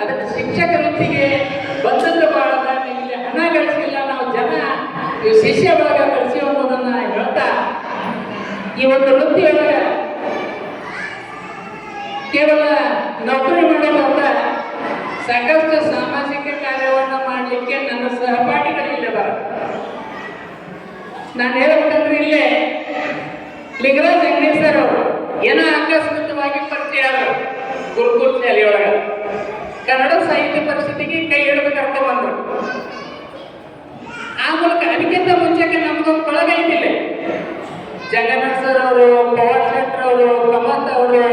ಅದಕ್ಕೆ ಶಿಕ್ಷಕ ವೃತ್ತಿಗೆ ಬಂದದ್ದು ಬಹಳ ಇಲ್ಲಿ ಹಣ ಗಳಿಸಿಲ್ಲ, ನಾವು ಜನ ಶಿಷ್ಯ ಬಳಗ ಗಳಿಸಿ ಅನ್ನೋದನ್ನ ಹೇಳ್ತಾ ಈ ಒಂದು ವೃತ್ತಿಯೊಳಗೆ ಕೇವಲ ನೌಕರಿ ಮಾಡೋದಂತ ಸಾಕಷ್ಟು ಸಾಮಾಜಿಕ ಕಾರ್ಯವನ್ನು ಮಾಡಲಿಕ್ಕೆ ನನ್ನ ಸಹಪಾಠಿಗಳಿಲ್ಲ ಬರ. ನಾನು ಹೇಳ್ಬೇಕಂದ್ರೆ ಇಲ್ಲೇ ಲಿಂಗರಾಜ್ ಅಂಗಡಿ ಸರ್ ಅವರು ಏನೋ ಆಕಸ್ಮಿಕವಾಗಿ ಪರಿಚಯ ಆದರು ಗುರುಕುಲ ಶಾಲೆಯೊಳಗ. ಕನ್ನಡ ಸಾಹಿತ್ಯ ಪರಿಷತ್ತಿಗೆ ಕೈ ಹಿಡಿದು ಕರ್ಕೊಂಡು ಬಂದರು. ಆ ಮೂಲಕ ಅದಕ್ಕಿಂತ ಮುಂಚೆಗೆ ನಮ್ದೊಂದು ಬಳಗ ಇದ್ದಿಲ್ಲ. ಜಗನ್ನಾಥ್ ಸರ್ ಅವರು, ಪವನ್ ಶೆಟ್ಟರ್ ಅವರು, ಕಮಂತ್ ಅವರು,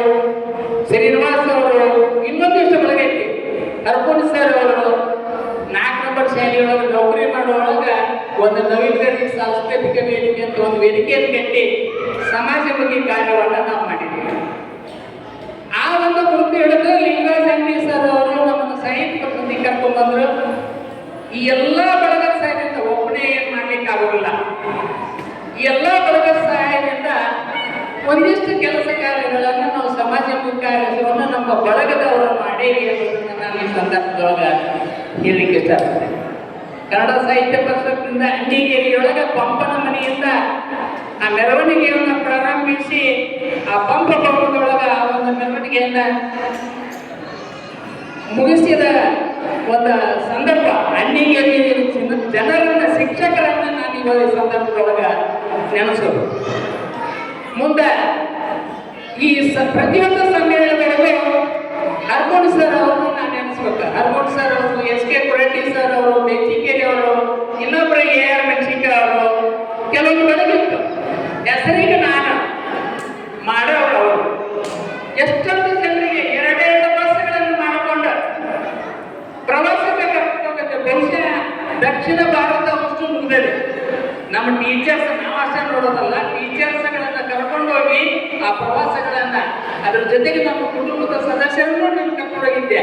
ಶ್ರೀನಿವಾಸ್ ಅವರು, ಇನ್ನೊಂದಿಷ್ಟು ಬಳಗ ಐತಿ. ಅರ್ಪಣ್ ಸರ್ ಅವರು 4 ನಂಬರ್ ಶಾಲೆಯೊಳಗೆ ನೌಕರಿ ಮಾಡುವಾಗ ಒಂದು ನವೀಕರಣ ಸಾಂಸ್ಕೃತಿಕ ವೇದಿಕೆ ಅಂತ ಒಂದು ವೇದಿಕೆಯನ್ನು ಕಟ್ಟಿ ಸಮಾಜಮುಖಿ ಕಾರ್ಯವನ್ನು ನಾವು ಮಾಡಿದ್ದೀವಿ. ಆ ಒಂದು ವೃತ್ತಿ ಹಿಡಿದು ಲಿಂಗರಾಜ್ ಅಂಗಡಿ ಸರ್ ಅವರು ನಮ್ಮನ್ನು ಸಾಹಿತ್ಯ ಪರಿಷತ್ತಿಗೆ ಕರ್ಕೊಂಡು ಬಂದರು. ಈ ಎಲ್ಲ ಬಳಗದ ಸಹಾಯದಿಂದ ಒಬ್ಬನೇ ಏನು ಮಾಡ್ಲಿಕ್ಕೆ ಆಗೋದಿಲ್ಲ. ಈ ಎಲ್ಲ ಬಳಗದ ಸಹಾಯದಿಂದ ಒಂದಿಷ್ಟು ಕೆಲಸ ಕಾರ್ಯಗಳನ್ನು ನಾವು ಸಮಾಜಮುಖಿ ಕಾರ್ಯವನ್ನು ನಮ್ಮ ಬಳಗದವರು ಮಾಡೇವಿ ಅನ್ನೋದನ್ನು ನಾನು ಈ ಸಂದರ್ಭದೊಳಗೆ ಹೇಳಲಿಕ್ಕೆ ಇಷ್ಟಪಡ್ತೇನೆ. ಕನ್ನಡ ಸಾಹಿತ್ಯ ಪರಿಷತ್ತಿನಿಂದ ಅಂಡಿಗೇರಿಯೊಳಗೆ ಪಂಪನ ಮನೆಯಿಂದ ಆ ಮೆರವಣಿಗೆಯನ್ನು ಪ್ರಾರಂಭಿಸಿ ಆ ಪಂಪ ಭವನದೊಳಗೆ ಆ ಒಂದು ಮೆರವಣಿಗೆಯನ್ನು ಮುಗಿಸಿದ ಒಂದು ಸಂದರ್ಭ. ಅಂಡಿಗೇರಿ ಜನರನ್ನ ಶಿಕ್ಷಕರನ್ನ ನಾನು ಇವಾಗ ಸಂದರ್ಭದೊಳಗೆ ನೆನೆಸೋದು. ಮುಂದೆ ಈ ಪ್ರತಿಯೊಂದು ಸಮ್ಮೇಳನಗಳಿಗೂ ಅರ್ಪಣ್ ಸರ್ ಅವರು ನಾನು ನೆನೆಸ್ಬೇಕು. ಅರ್ಪಣ್ ಸರ್ ಅವರು, ಎಸ್ ಕೆ ಕುರಟ್ಟಿ ಸರ್ ಅವರು, ಬೆಂಚಿಕೇರಿ ಅವರು, ಇನ್ನೊಬ್ಬರ AR ಮೆಣಸಿನ್ಕಾಯಿ ಅವರು, ಕೆಲವೊಂದು ಬೆಳಗಿತ್ತು ಹೆಸರಿಗೆ ನಾನು ಮಾಡೋರು. ಅವರು ಎಷ್ಟೊಂದು ಜನರಿಗೆ 2 ಬಸ್ಗಳನ್ನು ಮಾಡಿಕೊಂಡು ಪ್ರವಾಸಕ್ಕೆ ಕರ್ಕೊಂಡು ಹೋಗುತ್ತೆ. ಬಹುಶಃ ದಕ್ಷಿಣ ಭಾರತ ಅಷ್ಟು ಮುಗಿದಿದೆ. ನಮ್ಮ ಟೀಚರ್ಸ್ ನಾವು ಅಷ್ಟೇ ನೋಡೋದಲ್ಲ, ಟೀಚರ್ಸ್ಗಳನ್ನ ಕರ್ಕೊಂಡು ಹೋಗಿ ಆ ಪ್ರವಾಸಗಳನ್ನ ಅದ್ರ ಜೊತೆಗೆ ನಮ್ಮ ಕುಟುಂಬದ ಸದಸ್ಯರನ್ನು ನಾನು ಕರ್ಕೊಂಡು ಹೋಗಿದ್ದೆ.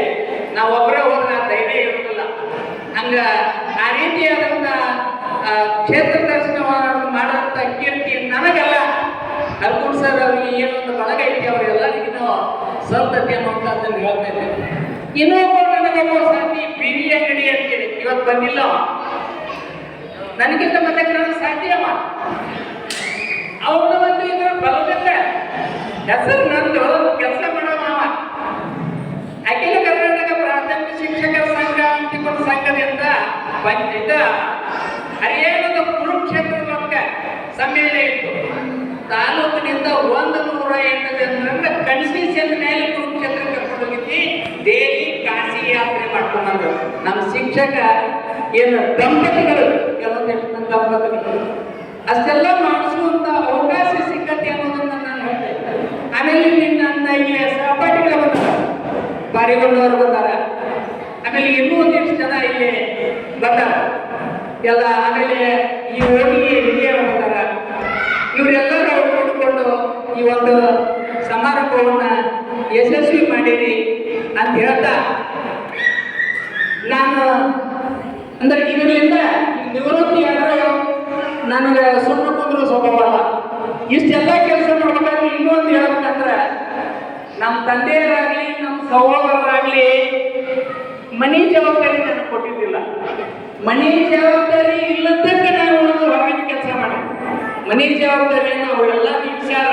ನಾವು ಒಬ್ಬರೇ ಹೋದ್ರೆ ಆ ಧೈರ್ಯ ಇರೋದಿಲ್ಲ. ಹಂಗ ಆ ರೀತಿಯಾದಂಥ ಕ್ಷೇತ್ರ ದರ್ಶನವನ್ನು ಮಾಡುವಂಥ ಕೀರ್ತಿ ನನಗಲ್ಲ, ಅರ್ಪಣ್ ಸರ್ ಅವರಿಗೆ ಏನೊಂದು ಬಳಗ ಐತಿ ಅವರೆಲ್ಲರಿಗೂ ನಾವು ಸಲ್ತತಿ ಅನ್ನೋಂಥದ್ದನ್ನು ಹೇಳ್ತಾ ಇದ್ದೇವೆ. ಇನ್ನೊಬ್ಬ ನನಗೊಬ್ಬ ಸಾಥಿ BV ಅಂಗಡಿ ಅಂತೇಳಿ ಇವತ್ತು ಬಂದಿಲ್ಲ. ನನಗಿಂತ ಮತ್ತೆ ನಾನು ಸಾಧ್ಯವ ಅವನ ಒಂದು ಇದ್ರ ಬಲದಿಂದ ಹೆಸರು ನಂದು ಕೆಲಸ ಮಾಡೋ ಮಾವ. ಅಖಿಲ ಕರ್ನಾಟಕ ಪ್ರಾಥಮಿಕ ಶಿಕ್ಷಕರ ಸಂಘ ಅಂತಿಮ ಸಂಘದಿಂದ ಬಂದಿದ್ದ ಹರಿಯಾಣದ ಕುರುಕ್ಷೇತ್ರದೊಳಗೆ ಸಮ್ಮೇಳನ ಇತ್ತು. ತಾಲೂಕಿನಿಂದ 108 ಜನರನ್ನ ಕನ್ಸಿಷನ್ ಮೇಲೆ ಕುರುಕ್ಷೇತ್ರ ಕರ್ಕೊಂಡು ಹೋಗಿದ್ವಿ. ಡೈಲಿ ಕಾಶಿ ಯಾತ್ರೆ ಮಾಡ್ಕೊಂಡು ಬಂದ್ರು. ನಮ್ಮ ಶಿಕ್ಷಕ ಏನು ದಂಪತಿಗಳು, ಕೆಲವೊಂದಿಷ್ಟು ದಂಪತಿಗಳು ಅಷ್ಟೆಲ್ಲ ಮಾಡಿಸುವಂತ ಅವಕಾಶ ಸಿಕ್ಕತ್ತೆ ಅನ್ನೋದನ್ನ ನಾನು ಹೇಳ್ತೇನೆ. ಆಮೇಲೆ ನನ್ನ ಇಲ್ಲಿ ಸಹಪಾಠಿಗಳು ಬಂದಾರ, ಬಾರಿಗೊಂಡವರು ಬಂದಾರ, ಆಮೇಲೆ ಇನ್ನೂ ಒಂದಿಷ್ಟು ಜನ ಇಲ್ಲಿ ಬಂದಾರ ಎಲ್ಲ. ಆಮೇಲೆ ಈ ಓಣಿಗೆ ಹಿರಿಯರು ಬಂದಾರ. ಇವರೆಲ್ಲರೂ ಕೂಡಿಕೊಂಡು ಈ ಒಂದು ಸಮಾರಂಭವನ್ನ ಯಶಸ್ವಿ ಮಾಡಿರಿ ಅಂತ ಹೇಳ್ತಾ, ನಾನು ಅಂದ್ರೆ ಇದರಿಂದ ನಿವೃತ್ತಿ ಆದರೂ ನನಗೆ ಸುಣ್ಣ ಕುಂದ್ರು ಸ್ವಭಾವ. ಇಷ್ಟೆಲ್ಲ ಕೆಲಸ ಮಾಡ್ಬೇಕಾದ್ರೆ ಇನ್ನೊಂದು ಹೇಳ್ಬೇಕಂದ್ರೆ, ನಮ್ಮ ತಂದೆಯರಾಗಲಿ ನಮ್ಮ ಸಹೋದರರಾಗಲಿ ಮನೆ ಜವಾಬ್ದಾರಿ ನನಗೆ ಕೊಟ್ಟಿದ್ದಿಲ್ಲ. ಮನೆ ಜವಾಬ್ದಾರಿ ಇಲ್ಲದಕ್ಕೆ ನಾನು ಒಂದು ಹೊರಗಿನ ಕೆಲಸ ಮಾಡಿ ಮನೆ ಜವಾಬ್ದಾರಿಯನ್ನು ಅವರೆಲ್ಲ ವಿಚಾರ,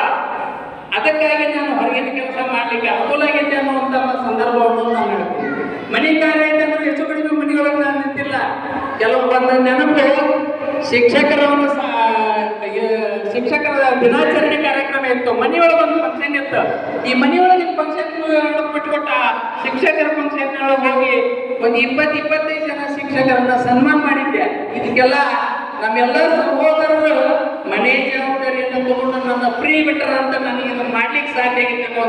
ಅದಕ್ಕಾಗಿ ನಾನು ಹೊರಗಿನ ಕೆಲಸ ಮಾಡಲಿಕ್ಕೆ ಅನುಕೂಲ ಆಗಿದೆ ಅನ್ನುವಂಥ ಸಂದರ್ಭವನ್ನು ನಾನು ಹೇಳ್ತೀನಿ. ಮನೆ ಕಾರ್ಯ ಐತೆ ಅಂದ್ರೆ ಹೆಚ್ಚು ಕಡಿಮೆ ಮನೆಯೊಳಗೆ ನಾನು ನಿಂತಿಲ್ಲ. ಕೆಲವು ಬಂದ ನೆನಪು ಶಿಕ್ಷಕರ ದಿನಾಚರಣೆ ಕಾರ್ಯಕ್ರಮ ಇತ್ತು. ಮನೆಯೊಳಗೆ ಒಂದು ಫಂಕ್ಷನ್ ಇತ್ತು. ಈ ಮನೆಯೊಳಗೆ ಫಂಕ್ಷನ್ ಬಿಟ್ಕೊಟ್ಟ ಶಿಕ್ಷಕರ ಫಂಕ್ಷನ್ ಹೋಗಿ ಒಂದು 20-25 ಜನ ಶಿಕ್ಷಕರನ್ನ ಸನ್ಮಾನ ಮಾಡಿದ್ದೆ. ಇದಕ್ಕೆಲ್ಲ ನಮ್ಮೆಲ್ಲ ಸಹೋದರರು ಮನೆ ಜವಾಬ್ದಾರಿಯನ್ನು ತಗೊಂಡು ನನ್ನ ಫ್ರೀ ಬಿಟ್ಟರ ಅಂತ ನನಗೆ ಮಾಡ್ಲಿಕ್ಕೆ ಸಾಧ್ಯ ಆಗಿತ್ತು.